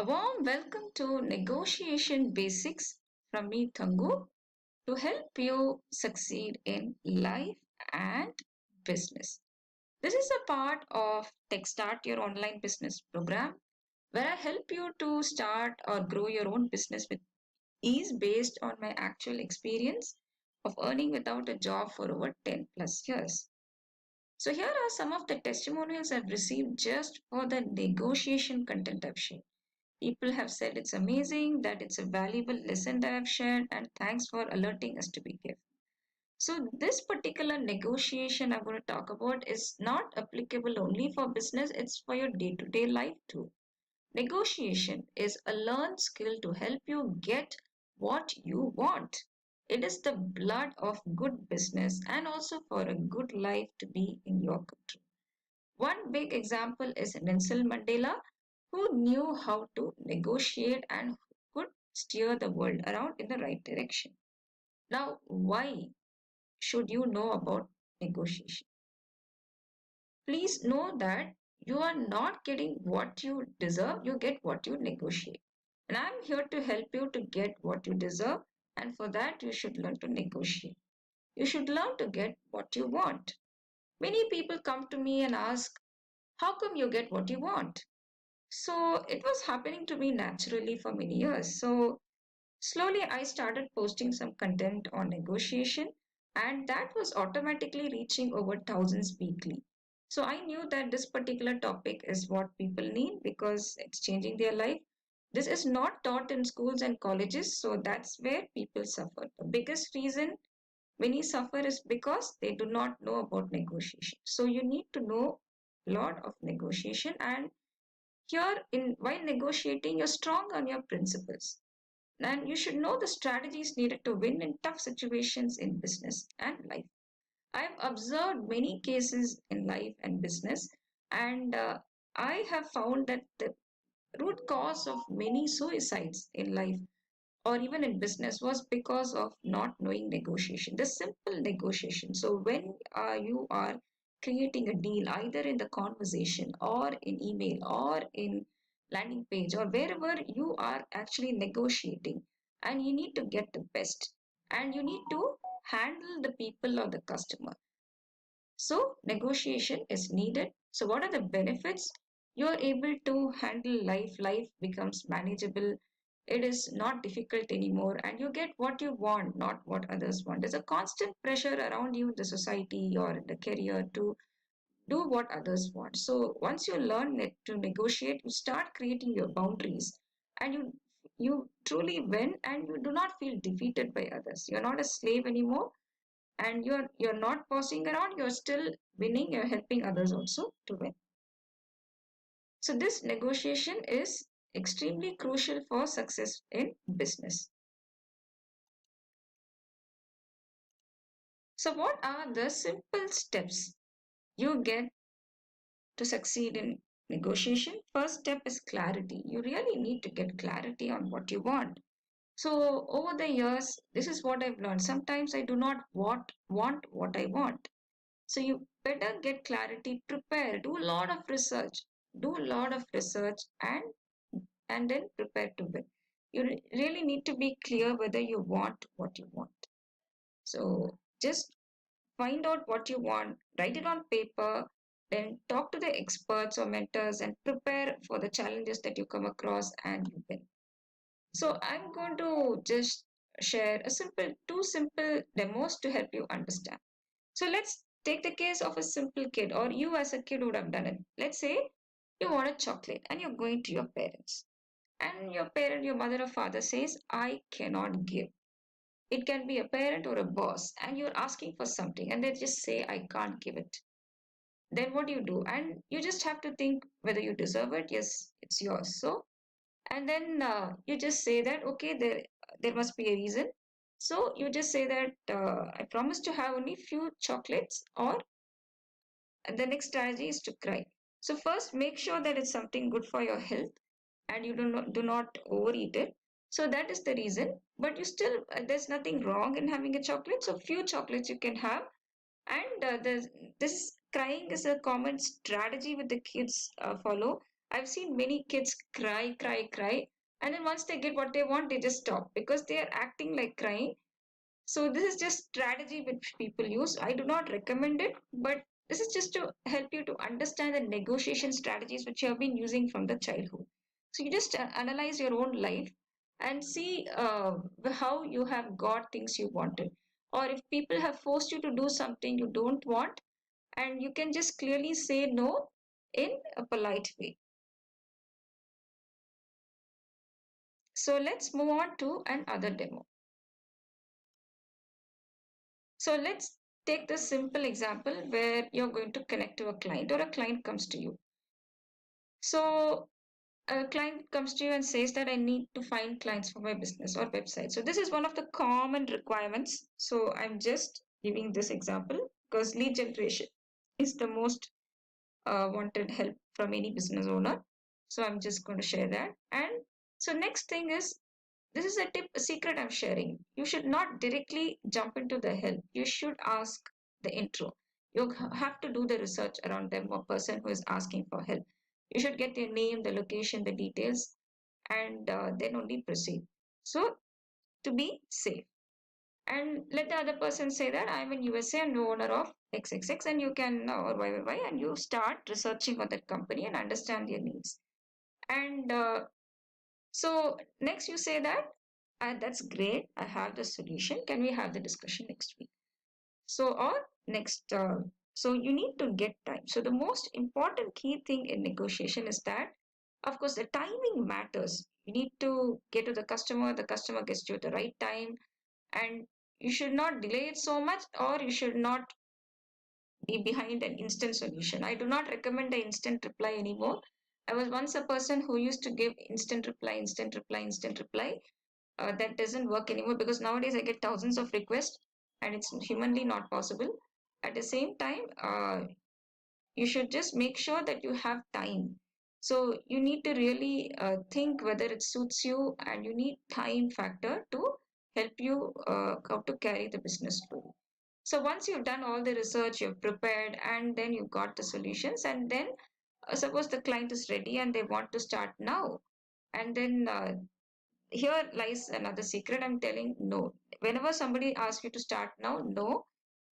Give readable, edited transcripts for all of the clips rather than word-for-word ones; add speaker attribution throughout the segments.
Speaker 1: A warm welcome to Negotiation Basics from me, Thangu, to help you succeed in life and business. This is a part of Tech Start Your Online Business program where I help you to start or grow your own business with ease based on my actual experience of earning without a job for over 10 plus years. So, here are some of the testimonials I've received just for the negotiation content I've shared. People have said it's amazing, that it's a valuable lesson that I've shared, and thanks for alerting us to be careful. So, this particular negotiation I'm going to talk about is not applicable only for business, it's for your day to day life too. Negotiation is a learned skill to help you get what you want. It is the blood of good business and also for a good life to be in your control. One big example is Nelson Mandela, who knew how to negotiate and could steer the world around in the right direction. Now, why should you know about negotiation? Please know that you are not getting what you deserve, you get what you negotiate. And I'm here to help you to get what you deserve, and for that, you should learn to negotiate. You should learn to get what you want. Many people come to me and ask, how come you get what you want? So it was happening to me naturally for many years. So slowly I started posting some content on negotiation, and that was automatically reaching over thousands weekly. So I knew that this particular topic is what people need because it's changing their life. This is not taught in schools and colleges, so that's where people suffer. The biggest reason many suffer is because they do not know about negotiation. So you need to know a lot of negotiation, and here, in while negotiating, you're strong on your principles. And you should know the strategies needed to win in tough situations in business and life. I've observed many cases in life and business, and I have found that the root cause of many suicides in life or even in business was because of not knowing negotiation, the simple negotiation. So when you are creating a deal, either in the conversation or in email or in landing page or wherever you are actually negotiating, and you need to get the best and you need to handle the people or the customer. So negotiation is needed. So what are the benefits? You are able to handle life. Life becomes manageable. It is not difficult anymore, and you get what you want, not what others want. There's a constant pressure around you in the society or in the career to do what others want. So once you learn to negotiate, you start creating your boundaries, and you truly win, and you do not feel defeated by others. You're not a slave anymore, and you're not passing around, you're still winning, you're helping others also to win. So this negotiation is extremely crucial for success in business. So what are the simple steps you get to succeed in negotiation? First step is clarity. You really need to get clarity on what you want. So over the years, this is what I've learned. Sometimes I do not want what I want. So you better get clarity, prepare, do a lot of research, do a lot of research and then prepare to win. You really need to be clear whether you want what you want. So just find out what you want, write it on paper, then talk to the experts or mentors and prepare for the challenges that you come across and you win. So I'm going to just share two simple demos to help you understand. So let's take the case of a simple kid, or you as a kid would have done it. Let's say you want a chocolate and you're going to your parents. And your mother or father says, I cannot give. It can be a parent or a boss, and you're asking for something, and they just say, I can't give it. Then what do you do? And you just have to think whether you deserve it. Yes, it's yours. So, and then you just say that, okay, there must be a reason. So you just say that I promise to have only few chocolates, or and the next strategy is to cry. So first, make sure that it's something good for your health, and you do not overeat it. So that is the reason. But you still there's nothing wrong in having a chocolate. So few chocolates you can have, and this crying is a common strategy with the kids follow. I've seen many kids cry, cry, cry, and then once they get what they want, they just stop because they are acting like crying. So this is just strategy which people use. I do not recommend it, but this is just to help you to understand the negotiation strategies which you have been using from the childhood. So you just analyze your own life and see how you have got things you wanted. Or if people have forced you to do something you don't want, and you can just clearly say no in a polite way. So let's move on to another demo. So let's take this simple example where you're going to connect to a client or a client comes to you. So a client comes to you and says that I need to find clients for my business or website. So this is one of the common requirements. So I'm just giving this example because lead generation is the most wanted help from any business owner. So I'm just going to share that. And so next thing is, this is a tip, a secret I'm sharing. You should not directly jump into the help. You should ask the intro. You have to do the research around them, a person who is asking for help. You should get their name, the location, the details, and then only proceed. So to be safe. And let the other person say that I'm in USA and the owner of XXX, and you can or YYY, and you start researching on that company and understand their needs. And so next you say that that's great. I have the solution. Can we have the discussion next week? So or next. So you need to get time. So the most important key thing in negotiation is that, of course, the timing matters. You need to get to the customer. The customer gets to you at the right time, and you should not delay it so much, or you should not be behind an instant solution. I do not recommend the instant reply anymore. I was once a person who used to give instant reply, instant reply, instant reply. That doesn't work anymore because nowadays I get thousands of requests and it's humanly not possible. At the same time, you should just make sure that you have time. So you need to really think whether it suits you, and you need time factor to help you how to carry the business through. So once you've done all the research, you've prepared, and then you've got the solutions, and then suppose the client is ready and they want to start now, and then here lies another secret I'm telling. No, whenever somebody asks you to start now, no,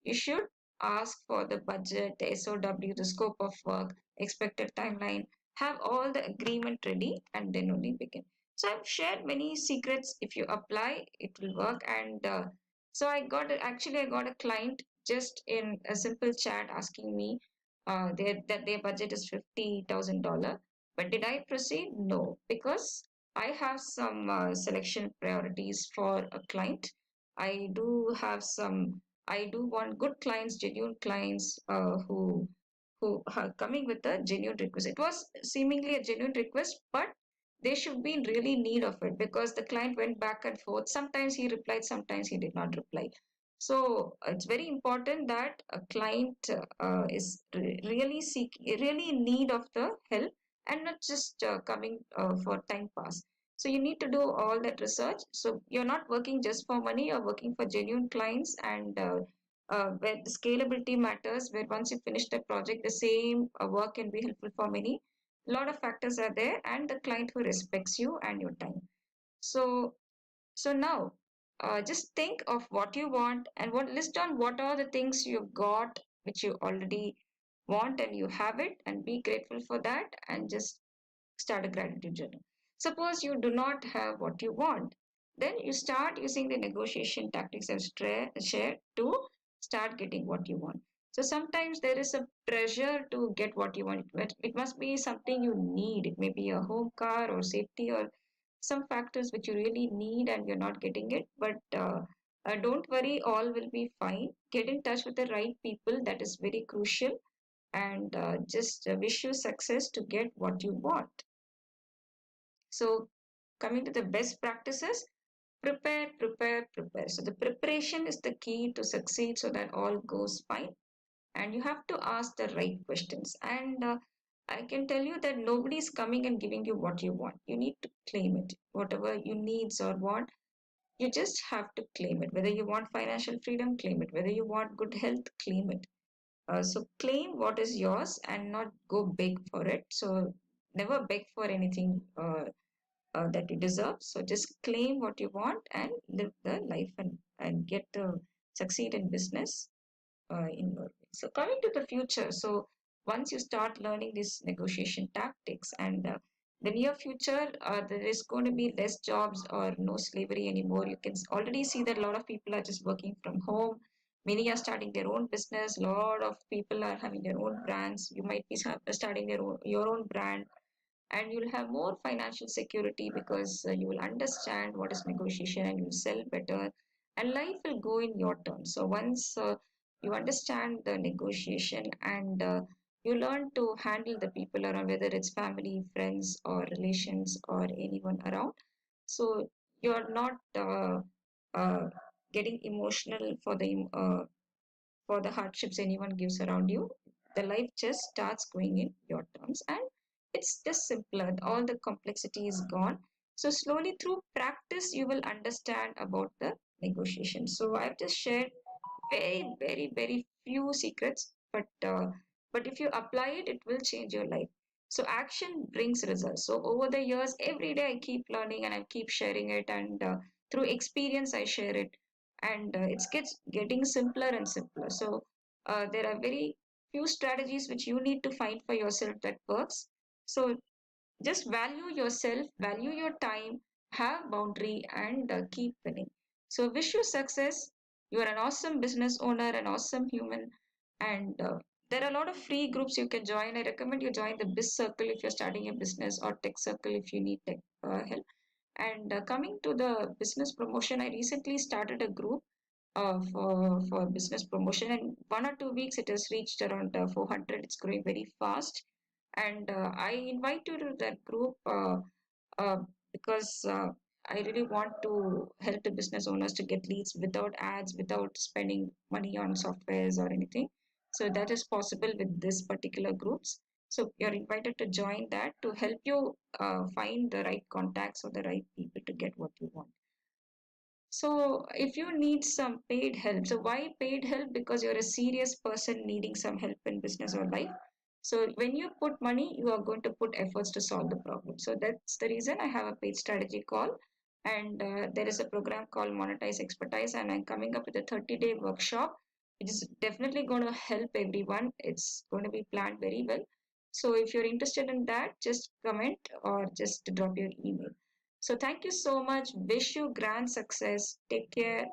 Speaker 1: you should ask for the budget, the SOW, the scope of work, expected timeline, have all the agreement ready, and then only begin. So I've shared many secrets. If you apply, it will work. And so I got a client just in a simple chat asking me that their budget is $50,000. But did I proceed? No, because I have some selection priorities for a client. I do have some. I do want good clients, genuine clients who are coming with a genuine request. It was seemingly a genuine request, but they should be in really need of it because the client went back and forth. Sometimes he replied, sometimes he did not reply. So it's very important that a client is really in need of the help and not just coming for time pass. So you need to do all that research. So you're not working just for money, you're working for genuine clients, and where the scalability matters, where once you finish the project, the same work can be helpful for many. A lot of factors are there, and the client who respects you and your time. So so now, just think of what you want and what list down what are the things you've got which you already want and you have it, and be grateful for that and just start a gratitude journal. Suppose you do not have what you want, then you start using the negotiation tactics I've shared to start getting what you want. So sometimes there is a pressure to get what you want, but it must be something you need. It may be a home car or safety or some factors which you really need and you're not getting it. But don't worry, all will be fine. Get in touch with the right people, that is very crucial. And just wish you success to get what you want. So, coming to the best practices, prepare, prepare, prepare. So, the preparation is the key to succeed so that all goes fine. And you have to ask the right questions. And I can tell you that nobody is coming and giving you what you want. You need to claim it. Whatever you needs or want, you just have to claim it. Whether you want financial freedom, claim it. Whether you want good health, claim it. So claim what is yours and not go big for it. So never beg for anything that you deserve. So just claim what you want and live the life and get to succeed in business in your way. So coming to the future, so once you start learning these negotiation tactics and the near future, there is going to be less jobs or no slavery anymore. You can already see that a lot of people are just working from home. Many are starting their own business. A lot of people are having their own brands. You might be starting your own brand, and you'll have more financial security because you will understand what is negotiation and you'll sell better, and life will go in your terms. So once you understand the negotiation and you learn to handle the people around, whether it's family, friends, or relations, or anyone around, so you're not uh, getting emotional for the hardships anyone gives around you. The life just starts going in your terms and it's just simpler. All the complexity is gone. So, slowly through practice, you will understand about the negotiation. So, I've just shared very, very, very few secrets, but if you apply it, it will change your life. So, action brings results. So, over the years, every day I keep learning and I keep sharing it, and through experience, I share it, and it gets getting simpler and simpler. So there are very few strategies which you need to find for yourself that works. So just value yourself, value your time, have boundary, and keep winning. So wish you success. You are an awesome business owner, an awesome human, and there are a lot of free groups you can join. I recommend you join the Biz Circle if you're starting a business, or Tech Circle if you need tech help. And coming to the business promotion, I recently started a group for business promotion, and 1 or 2 weeks it has reached around 400. It's growing very fast, and I invite you to that group uh, because I really want to help the business owners to get leads without ads, without spending money on softwares or anything. So that is possible with this particular groups. So you're invited to join that to help you find the right contacts or the right people to get what you want. So if you need some paid help, so why paid help? Because you're a serious person needing some help in business or life. So when you put money, you are going to put efforts to solve the problem. So that's the reason I have a paid strategy call. And there is a program called Monetize Expertise, and I'm coming up with a 30-day workshop. It is definitely going to help everyone. It's going to be planned very well. So if you're interested in that, just comment or just drop your email. So thank you so much. Wish you grand success. Take care.